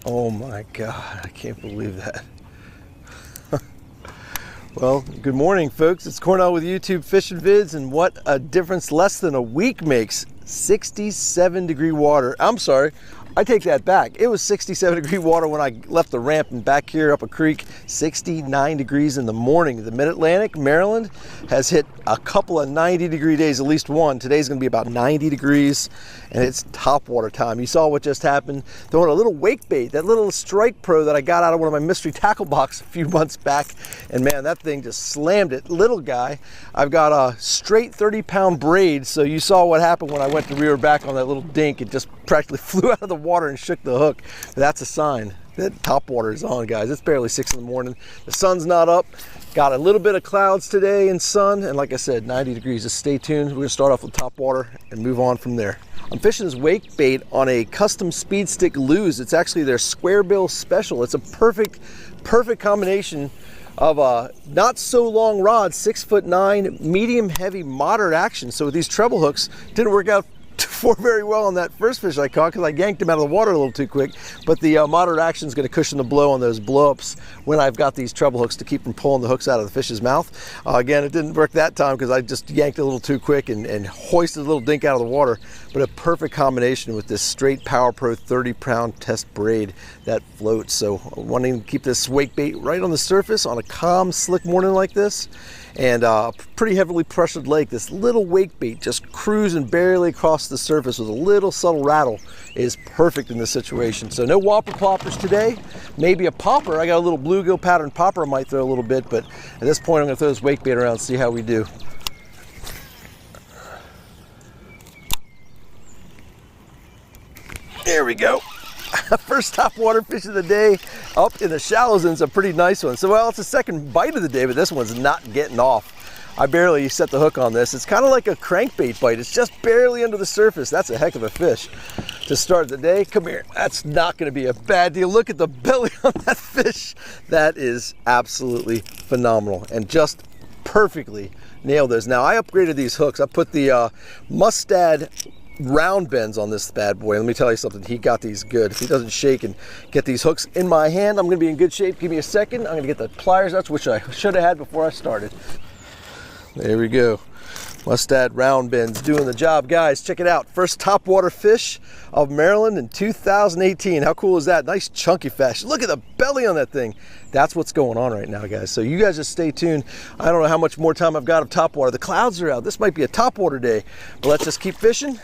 Oh my God, I can't believe that. Well, good morning folks. It's Cornell with YouTube Fishing Vids, and what a difference less than a week makes. 67-degree water. I'm sorry, I take that back. It was 67-degree water when I left the ramp and back here up a creek. 69 degrees in the morning. The Mid-Atlantic, Maryland, has hit a couple of 90-degree days, at least one. Today's gonna be about 90 degrees, and it's topwater time. You saw what just happened. Throwing a little wake bait, that little Strike Pro that I got out of one of my mystery tackle box a few months back, and man, that thing just slammed it. Little guy. I've got a straight 30-pound braid, so you saw what happened when I went to rear back on that little dink. It just practically flew out of the water and shook the hook. That's a sign that topwater is on, guys. It's barely 6 in the morning. The sun's not up. Got a little bit of clouds today and sun, and like I said, 90 degrees. Just stay tuned. We're gonna start off with topwater and move on from there. I'm fishing this wake bait on a custom speed stick lose. It's actually their square bill special. It's a perfect combination of a not so long rod, 6'9", medium heavy, moderate action. So with these treble hooks, didn't work out for very well on that first fish I caught because I yanked him out of the water a little too quick. But the moderate action is going to cushion the blow on those blow-ups when I've got these treble hooks to keep from pulling the hooks out of the fish's mouth. Again, it didn't work that time because I just yanked a little too quick and hoisted a little dink out of the water. But a perfect combination with this straight Power Pro 30-pound test braid that floats. So wanting to keep this wake bait right on the surface on a calm, slick morning like this, and a pretty heavily pressured lake, this little wake bait just cruising barely across the surface with a little subtle rattle is perfect in this situation. So no whopper ploppers today, maybe a popper. I got a little bluegill pattern popper I might throw a little bit, but at this point I'm gonna throw this wake bait around and see how we do. There we go. First topwater fish of the day up in the shallows, and it's a pretty nice one. So, well, it's the second bite of the day, but this one's not getting off. I barely set the hook on this. It's kind of like a crankbait bite. It's just barely under the surface. That's a heck of a fish to start the day. Come here. That's not going to be a bad deal. Look at the belly on that fish. That is absolutely phenomenal and just perfectly nailed this. Now, I upgraded these hooks. I put the Mustad round bends on this bad boy. Let me tell you something, he got these good. If he doesn't shake and get these hooks in my hand, I'm gonna be in good shape. Give me a second. I'm gonna get the pliers out, which I should have had before I started. There we go. Mustad round bends doing the job. Guys, check it out. First topwater fish of Maryland in 2018. How cool is that? Nice chunky fish. Look at the belly on that thing. That's what's going on right now, guys. So you guys just stay tuned. I don't know how much more time I've got of topwater. The clouds are out. This might be a topwater day, but let's just keep fishing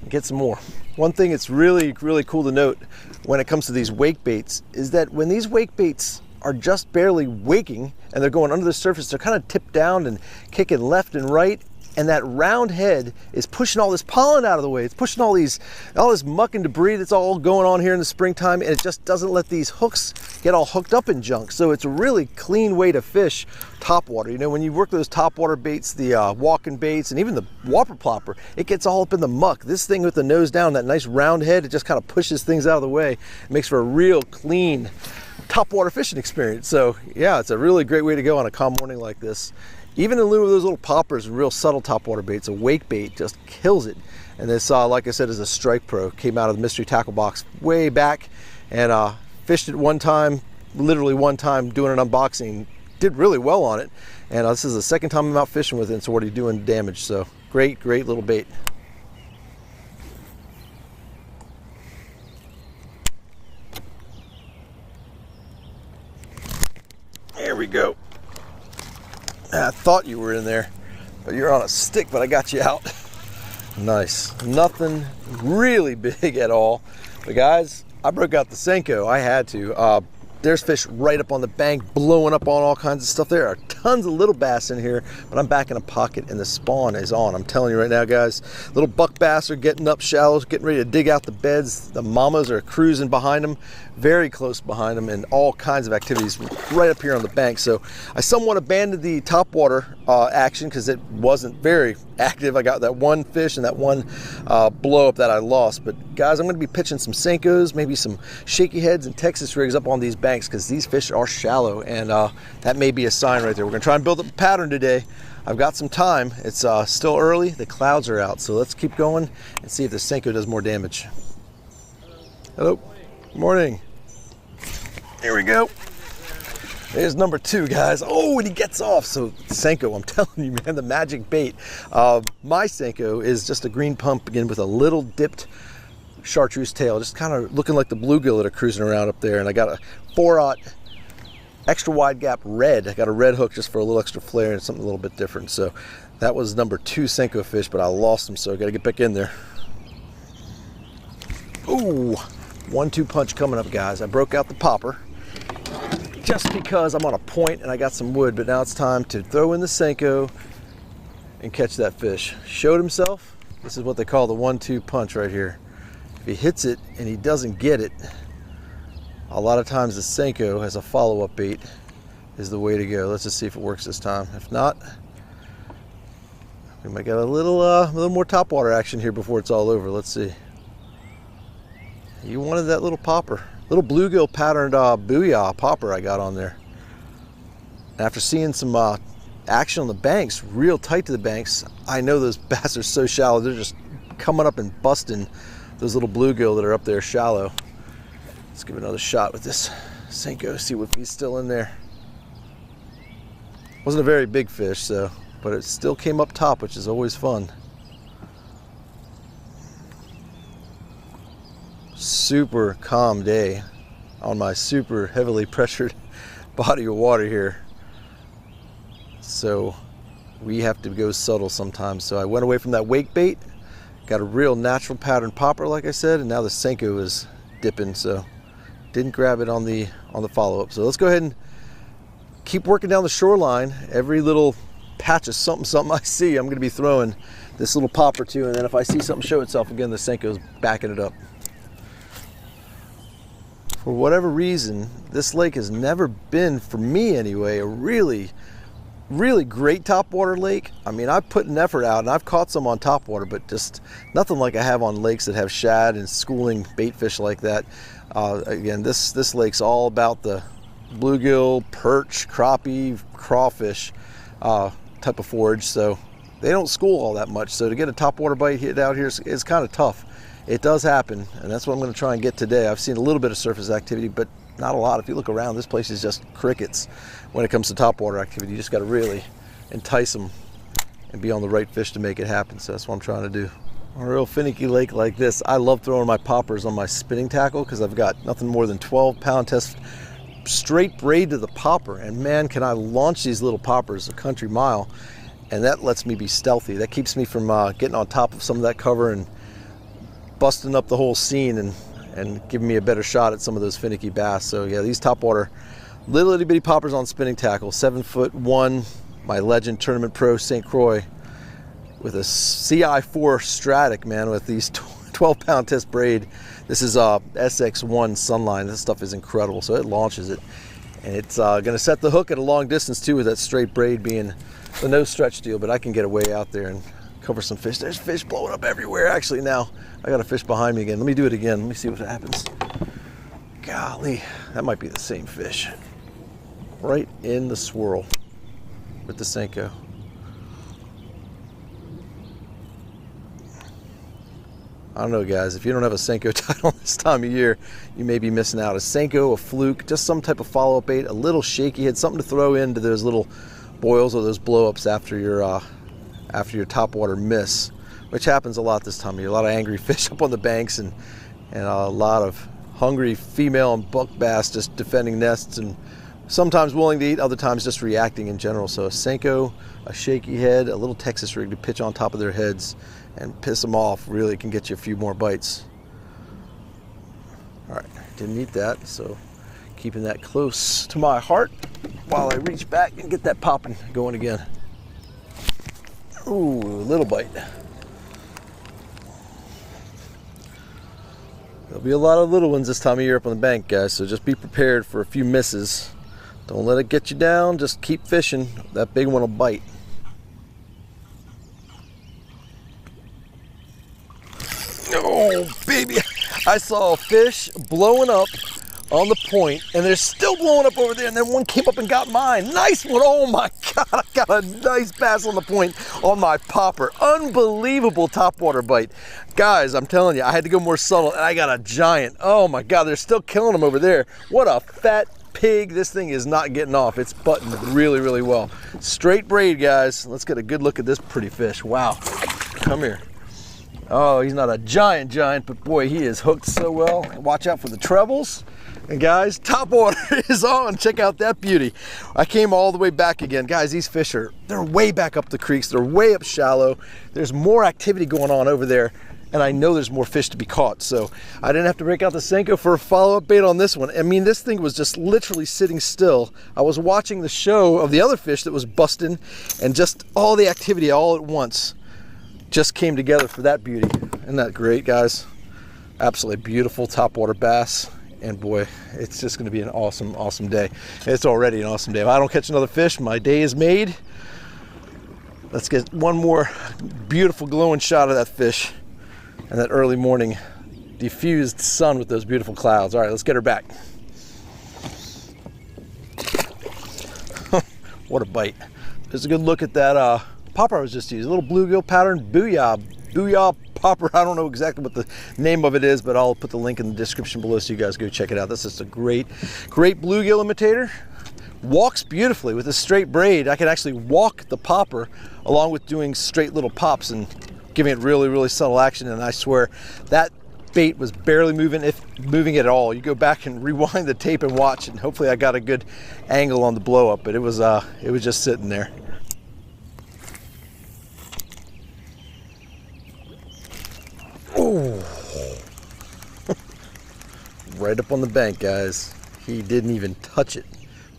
and get some more. One thing that's really cool to note when it comes to these wake baits is that when these wake baits are just barely waking and they're going under the surface, they're kind of tipped down and kicking left and right, and that round head is pushing all this pollen out of the way. It's pushing all this muck and debris that's all going on here in the springtime, and it just doesn't let these hooks get all hooked up in junk. So it's a really clean way to fish topwater. You know, when you work those topwater baits, the walking baits, and even the whopper plopper, it gets all up in the muck. This thing with the nose down, that nice round head, it just kind of pushes things out of the way. It makes for a real clean topwater fishing experience. So yeah, it's a really great way to go on a calm morning like this. Even in lieu of those little poppers and real subtle topwater baits, a wake bait just kills it. And this, like I said, is a Strike Pro. Came out of the mystery tackle box way back, and fished it one time, literally one time, doing an unboxing. Did really well on it, and this is the second time I'm out fishing with it, and it's already doing damage. So great little bait. There we go. I thought you were in there, but you're on a stick, but I got you out. Nice. Nothing really big at all. But guys, I broke out the Senko. I had to. There's fish right up on the bank, blowing up on all kinds of stuff. There are tons of little bass in here, but I'm back in a pocket and the spawn is on. I'm telling you right now, guys, little buck bass are getting up shallows, getting ready to dig out the beds. The mamas are cruising behind them, very close behind them, and all kinds of activities right up here on the bank. So I somewhat abandoned the topwater action because it wasn't very active. I got that one fish and that one blow up that I lost. But guys, I'm going to be pitching some Senkos, maybe some shaky heads and Texas rigs up on these banks because these fish are shallow, and that may be a sign right there. We're going to try and build up a pattern today. I've got some time. It's still early. The clouds are out, so let's keep going and see if the Senko does more damage. Hello. Good morning. Here we go. There's number 2, guys. Oh, and he gets off. So Senko, I'm telling you, man, the magic bait. My Senko is just a green pumpkin with a little dipped chartreuse tail, just kind of looking like the bluegill that are cruising around up there. And I got a 4/0 extra wide gap red. I got a red hook just for a little extra flair and something a little bit different. So that was number 2 Senko fish, but I lost him, so I got to get back in there. Ooh, 1-2 punch coming up, guys. I broke out the popper just because I'm on a point and I got some wood, but now it's time to throw in the Senko and catch that fish. Showed himself. This is what they call the 1-2 punch right here. If he hits it and he doesn't get it, a lot of times the Senko as a follow-up bait is the way to go. Let's just see if it works this time. If not, we might get a little more topwater action here before it's all over. Let's see. You wanted that little popper. Little bluegill patterned booyah popper I got on there. After seeing some action on the banks, real tight to the banks, I know those bass are so shallow, they're just coming up and busting those little bluegill that are up there shallow. Let's give it another shot with this Senko, see if he's still in there. Wasn't a very big fish, so, but it still came up top, which is always fun. Super calm day on my super heavily pressured body of water here, so we have to go subtle sometimes. So I went away from that wake bait, got a real natural pattern popper like I said, and now the Senko is dipping, so didn't grab it on the follow-up. So let's go ahead and keep working down the shoreline. Every little patch of something I see, I'm going to be throwing this little popper to, and then if I see something show itself again, the Senko's backing it up. For whatever reason, this lake has never been, for me anyway, a really great topwater lake. I mean, I've put an effort out and I've caught some on topwater, but just nothing like I have on lakes that have shad and schooling bait fish like that. Again, this lake's all about the bluegill, perch, crappie, crawfish type of forage, so they don't school all that much. So to get a topwater bite hit out here is kind of tough. It does happen, and that's what I'm going to try and get today. I've seen a little bit of surface activity, but not a lot. If you look around, this place is just crickets when it comes to topwater activity. You just got to really entice them and be on the right fish to make it happen. So that's what I'm trying to do. On a real finicky lake like this, I love throwing my poppers on my spinning tackle because I've got nothing more than 12-pound test straight braid to the popper, and man, can I launch these little poppers a country mile, and that lets me be stealthy. That keeps me from getting on top of some of that cover and busting up the whole scene and giving me a better shot at some of those finicky bass. So yeah, these topwater little itty bitty poppers on spinning tackle, 7'1", my Legend Tournament Pro St. Croix with a CI4 Stratic, man, with these 12-pound test braid. This is SX1 Sunline. This stuff is incredible. So it launches it, and it's gonna set the hook at a long distance too, with that straight braid being the no stretch deal, but I can get away out there and cover some fish. There's fish blowing up everywhere. Actually, now I got a fish behind me again. Let me do it again. Let me see what happens. Golly, that might be the same fish. Right in the swirl with the Senko. I don't know, guys. If you don't have a Senko title this time of year, you may be missing out. A Senko, a fluke, just some type of follow-up bait, a little shaky head, something to throw into those little boils or those blow-ups after your topwater miss, which happens a lot this time of year. A lot of angry fish up on the banks and a lot of hungry female and buck bass just defending nests and sometimes willing to eat, other times just reacting in general. So a Senko, a shaky head, a little Texas rig to pitch on top of their heads and piss them off really can get you a few more bites. All right, didn't eat that, so keeping that close to my heart while I reach back and get that popping going again. Ooh, little bite. There'll be a lot of little ones this time of year up on the bank, guys, so just be prepared for a few misses. Don't let it get you down, just keep fishing. That big one will bite. Oh, baby, I saw a fish blowing up on the point, and they're still blowing up over there, and then one came up and got mine. Nice one. Oh my God, I got a nice bass on the point on my popper. Unbelievable topwater bite. Guys, I'm telling you, I had to go more subtle, and I got a giant. Oh my God, they're still killing them over there. What a fat pig. This thing is not getting off. It's buttoned really, really well. Straight braid, guys. Let's get a good look at this pretty fish. Wow. Come here. Oh, he's not a giant, but boy, he is hooked so well. Watch out for the trebles. And guys, topwater is on. Check out that beauty. I came all the way back again. Guys, these fish they're way back up the creeks. They're way up shallow. There's more activity going on over there, and I know there's more fish to be caught. So I didn't have to break out the Senko for a follow-up bait on this one. I mean, this thing was just literally sitting still. I was watching the show of the other fish that was busting, and just all the activity all at once just came together for that beauty. Isn't that great, guys? Absolutely beautiful topwater bass. And boy, it's just gonna be an awesome, awesome day. It's already an awesome day. If I don't catch another fish, my day is made. Let's get one more beautiful glowing shot of that fish and that early morning diffused sun with those beautiful clouds. All right, let's get her back. What a bite. There's a good look at that popper I was just using. A little bluegill pattern, booyah popper. I don't know exactly what the name of it is, but I'll put the link in the description below so you guys go check it out. This is a great bluegill imitator. Walks beautifully with a straight braid. I can actually walk the popper along with doing straight little pops and giving it really, really subtle action. And I swear that bait was barely moving, if moving at all. You go back and rewind the tape and watch, and hopefully I got a good angle on the blow up, but it was just sitting there. Oh, right up on the bank, guys. He didn't even touch it.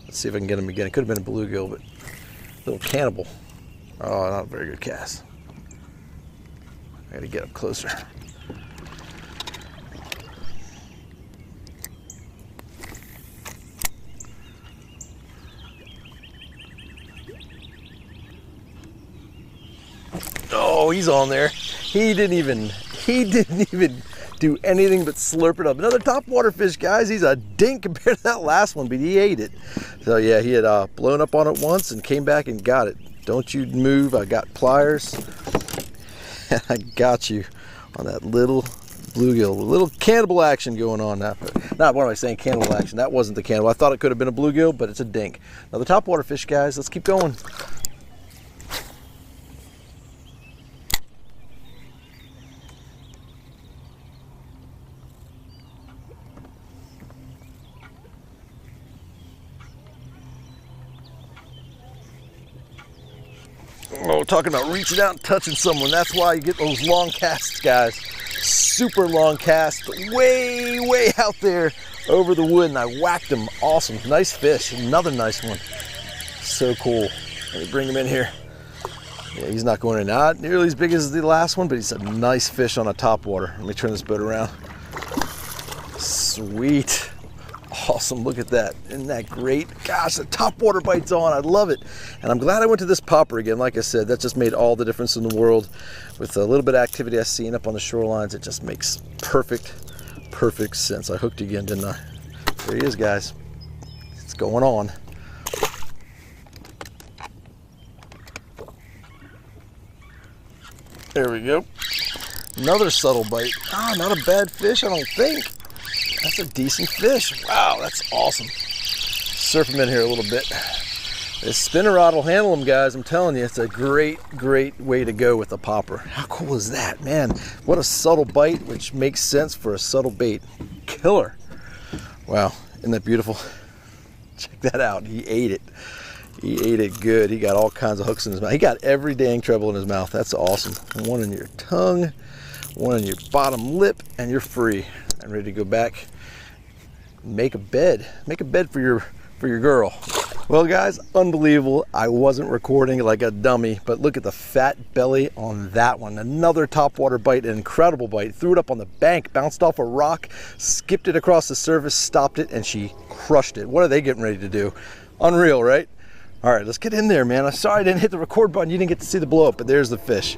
Let's see if I can get him again. It could have been a bluegill, but a little cannibal. Oh, not a very good cast. I gotta get up closer. Oh, he's on there. He didn't even do anything but slurp it up. Another topwater fish, guys. He's a dink compared to that last one, but he ate it. So yeah, he had blown up on it once and came back and got it. Don't you move. I got pliers. I got you on that little bluegill. A little cannibal action going on now. Not what am I saying, cannibal action. That wasn't the cannibal. I thought it could have been a bluegill, but it's a dink. Another topwater fish, guys. Let's keep going. Oh, talking about reaching out and touching someone. That's why you get those long casts, guys. Super long cast, way, way out there over the wood, and I whacked him. Awesome, nice fish, another nice one. So cool. Let me bring him in here. Yeah, he's not going in, not nearly as big as the last one, but he's a nice fish on a topwater. Let me turn this boat around. Sweet. Awesome, look at that. Isn't that great? Gosh, the topwater bite's on. I love it. And I'm glad I went to this popper again. Like I said, that just made all the difference in the world. With a little bit of activity I've seen up on the shorelines, it just makes perfect sense. I hooked again, didn't I? There he is, guys. It's going on. There we go. Another subtle bite. Ah, not a bad fish, I don't think. That's a decent fish. Wow, that's awesome. Surf him in here a little bit. This spinner rod will handle them, guys. I'm telling you, it's a great way to go with a popper. How cool is that, man? What a subtle bite, which makes sense for a subtle bait. Killer. Wow, isn't that beautiful? Check that out. He ate it. He ate it good. He got all kinds of hooks in his mouth. He got every dang treble in his mouth. That's awesome. One in your tongue, one in your bottom lip, and you're free. And ready to go back, make a bed for your girl. Well, guys, unbelievable. I wasn't recording like a dummy, but look at the fat belly on that one. Another topwater bite, an incredible bite. Threw it up on the bank, bounced off a rock, skipped it across the surface, stopped it, and she crushed it. What are they getting ready to do? Unreal, right? All right, let's get in there, man. I'm sorry I didn't hit the record button. You didn't get to see the blow up, but there's the fish.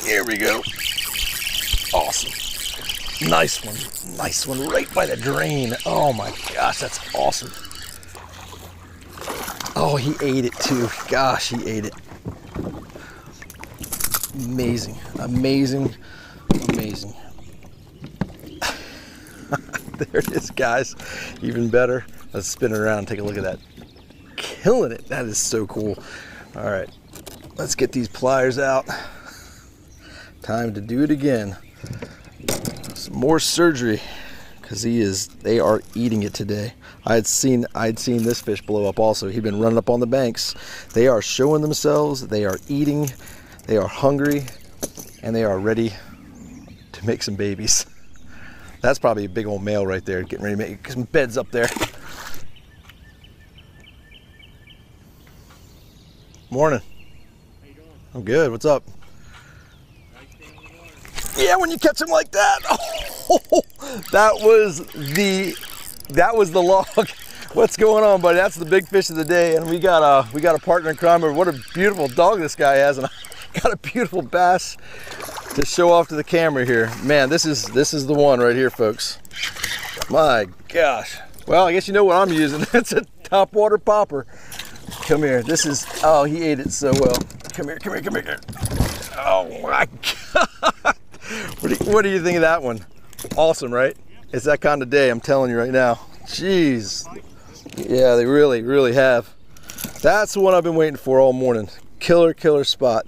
Here we go. Nice one. Nice one right by the drain. Oh my gosh, that's awesome. Oh, he ate it too. Gosh, he ate it. Amazing, amazing, amazing. There it is, guys. Even better. Let's spin it around and take a look at that. Killing it. That is so cool. All right, let's get these pliers out. Time to do it again. Some more surgery, because they are eating it today. I'd seen this fish blow up also. He'd been running up on the banks. They are showing themselves. They are eating. They are hungry, and they are ready to make some babies. That's probably a big old male right there, getting ready to make some beds up there. Morning. How you doing? I'm good. What's up? Yeah, when you catch them like that. Oh, that was the log. What's going on, buddy? That's the big fish of the day, and we got a partner in crime. What a beautiful dog this guy has, and I got a beautiful bass to show off to the camera here. Man, this is the one right here, folks. My gosh. Well, I guess you know what I'm using. It's a Topwater popper. Come here. This is, oh, he ate it so well. Come here, come here, come here. Oh my God. What do you think of that one? Awesome, right? It's that kind of day, I'm telling you right now. Jeez. Yeah, they really, really have. That's the one I've been waiting for all morning. Killer, killer spot.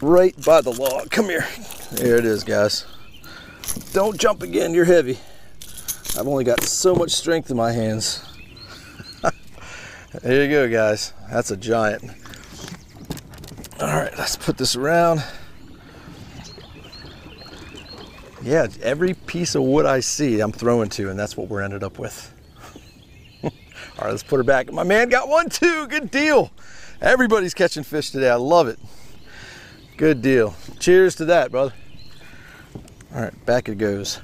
Right by the log. Come here. There it is, guys. Don't jump again, you're heavy. I've only got so much strength in my hands. There you go, guys. That's a giant. All right, let's put this around. Yeah, every piece of wood I see, I'm throwing to, and that's what we're ended up with. All right, let's put her back. My man got one too. Good deal. Everybody's catching fish today. I love it. Good deal. Cheers to that, brother. All right, back it goes.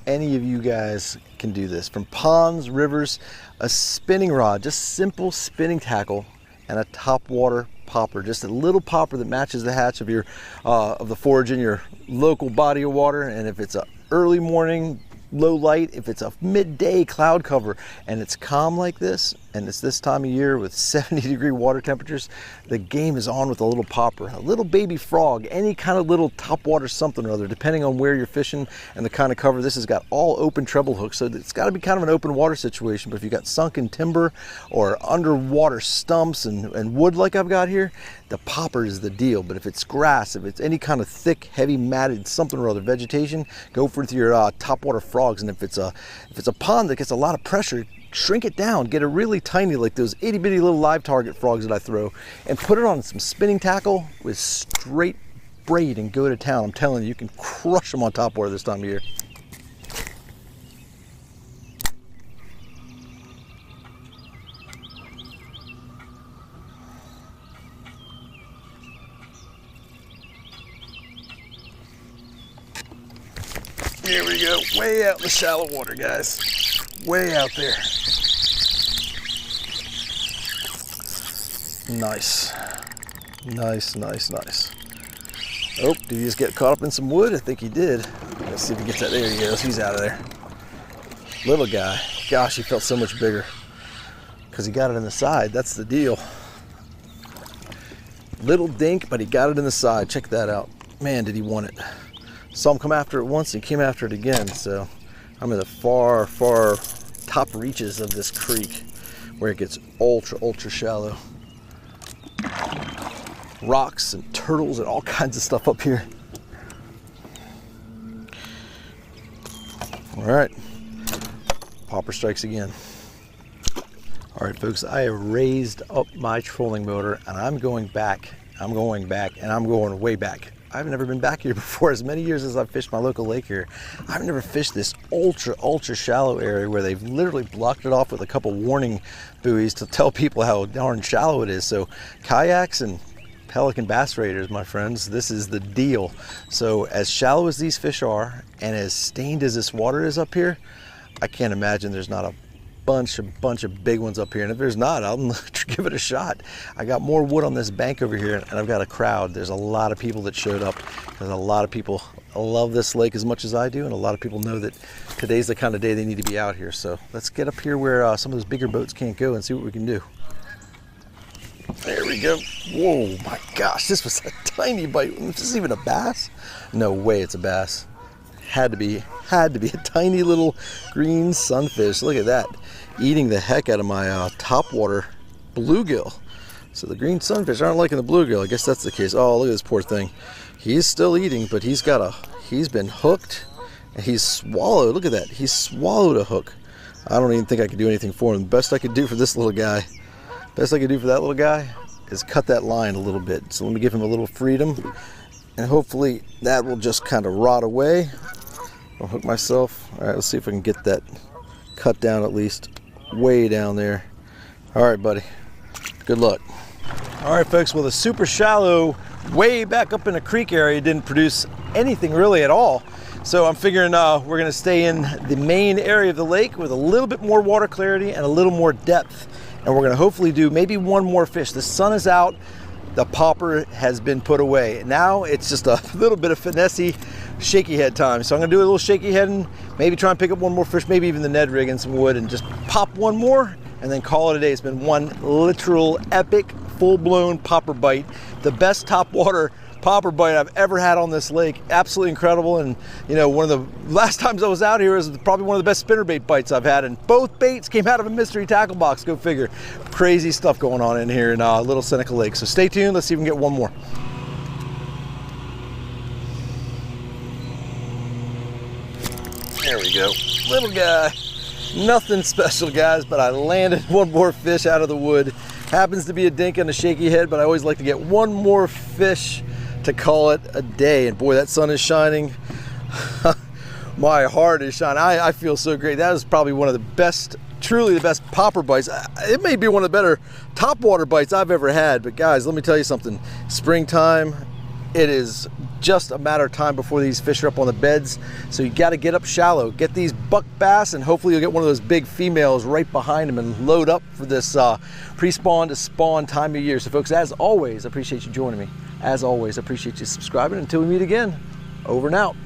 Any of you guys can do this. From ponds, rivers, a spinning rod, just simple spinning tackle, and a topwater popper, just a little popper that matches the hatch of your of the forage in your local body of water. And if it's a early morning low light, if it's a midday cloud cover and it's calm like this, and it's this time of year with 70-degree water temperatures, the game is on with a little popper, a little baby frog, any kind of little topwater something or other, depending on where you're fishing and the kind of cover. This has got all open treble hooks, so it's got to be kind of an open water situation. But if you've got sunken timber or underwater stumps and wood like I've got here, the popper is the deal. But if it's grass, if it's any kind of thick, heavy, matted something or other vegetation, go for your topwater frogs. And if it's a pond that gets a lot of pressure, shrink it down, get a really tiny, like those itty bitty little live target frogs that I throw, and put it on some spinning tackle with straight braid and go to town. I'm telling you, you can crush them on topwater this time of year. Here we go, way out in the shallow water, guys. Way out there. Nice. Nice, nice, nice. Oh, did he just get caught up in some wood? I think he did. Let's see if he gets that. There he goes. He's out of there. Little guy. Gosh, he felt so much bigger because he got it in the side. That's the deal. Little dink, but he got it in the side. Check that out. Man, did he want it. Saw him come after it once and came after it again. So I'm in the far, far top reaches of this creek where it gets ultra, ultra shallow. Rocks and turtles and all kinds of stuff up here. All right, popper strikes again. All right, folks, I have raised up my trolling motor and I'm going back, and I'm going way back. I've never been back here before. As many years as I've fished my local lake here, I've never fished this ultra, ultra shallow area where they've literally blocked it off with a couple warning buoys to tell people how darn shallow it is. So kayaks and pelican bass raiders, my friends, this is the deal. So as shallow as these fish are and as stained as this water is up here, I can't imagine there's not a bunch of big ones up here, and if there's not, I'll give it a shot. I got more wood on this bank over here, and I've got a crowd. There's a lot of people that showed up. There's a lot of people love this lake as much as I do, and a lot of people know that today's the kind of day they need to be out here. So let's get up here where some of those bigger boats can't go and see what we can do. There we go. Whoa, my gosh, this was a tiny bite. Is this even a bass? No way it's a bass. Had to be a tiny little green sunfish. Look at that, eating the heck out of my topwater bluegill. So the green sunfish aren't liking the bluegill. I guess that's the case. Oh, look at this poor thing. He's still eating, but he's been hooked and he's swallowed. Look at that. He's swallowed a hook. I don't even think I could do anything for him. The best I could do for this little guy, best I could do for that little guy is cut that line a little bit. So let me give him a little freedom, and hopefully that will just kind of rot away. I'll hook myself. All right, let's see if I can get that cut down at least way down there. All right, buddy. Good luck. All right, folks. Well, the super shallow, way back up in the creek area didn't produce anything really at all. So I'm figuring we're gonna stay in the main area of the lake with a little bit more water clarity and a little more depth. And we're gonna hopefully do maybe one more fish. The sun is out, the popper has been put away. Now it's just a little bit of finessey, shaky head time. So I'm gonna do a little shaky heading, maybe try and pick up one more fish, maybe even the Ned rig and some wood, and just pop one more and then call it a day. It's been one literal epic, full-blown popper bite. The best topwater popper bite I've ever had on this lake. Absolutely incredible. And you know, one of the last times I was out here was probably one of the best spinnerbait bites I've had, and both baits came out of a mystery tackle box. Go figure. Crazy stuff going on in here in Little Seneca Lake. So stay tuned. Let's see if we can get one more. There we go. Little guy. Nothing special, guys, but I landed one more fish out of the wood. Happens to be a dink and a shaky head, but I always like to get one more fish to call it a day. And boy, that sun is shining. My heart is shining. I feel so great. That is probably one of the best, truly the best popper bites. It may be one of the better topwater bites I've ever had. But guys, let me tell you something. Springtime, it is just a matter of time before these fish are up on the beds. So you got to get up shallow, get these buck bass, and hopefully you'll get one of those big females right behind them and load up for this pre-spawn to spawn time of year. So folks, as always, I appreciate you joining me. As always, I appreciate you subscribing. Until we meet again, over and out.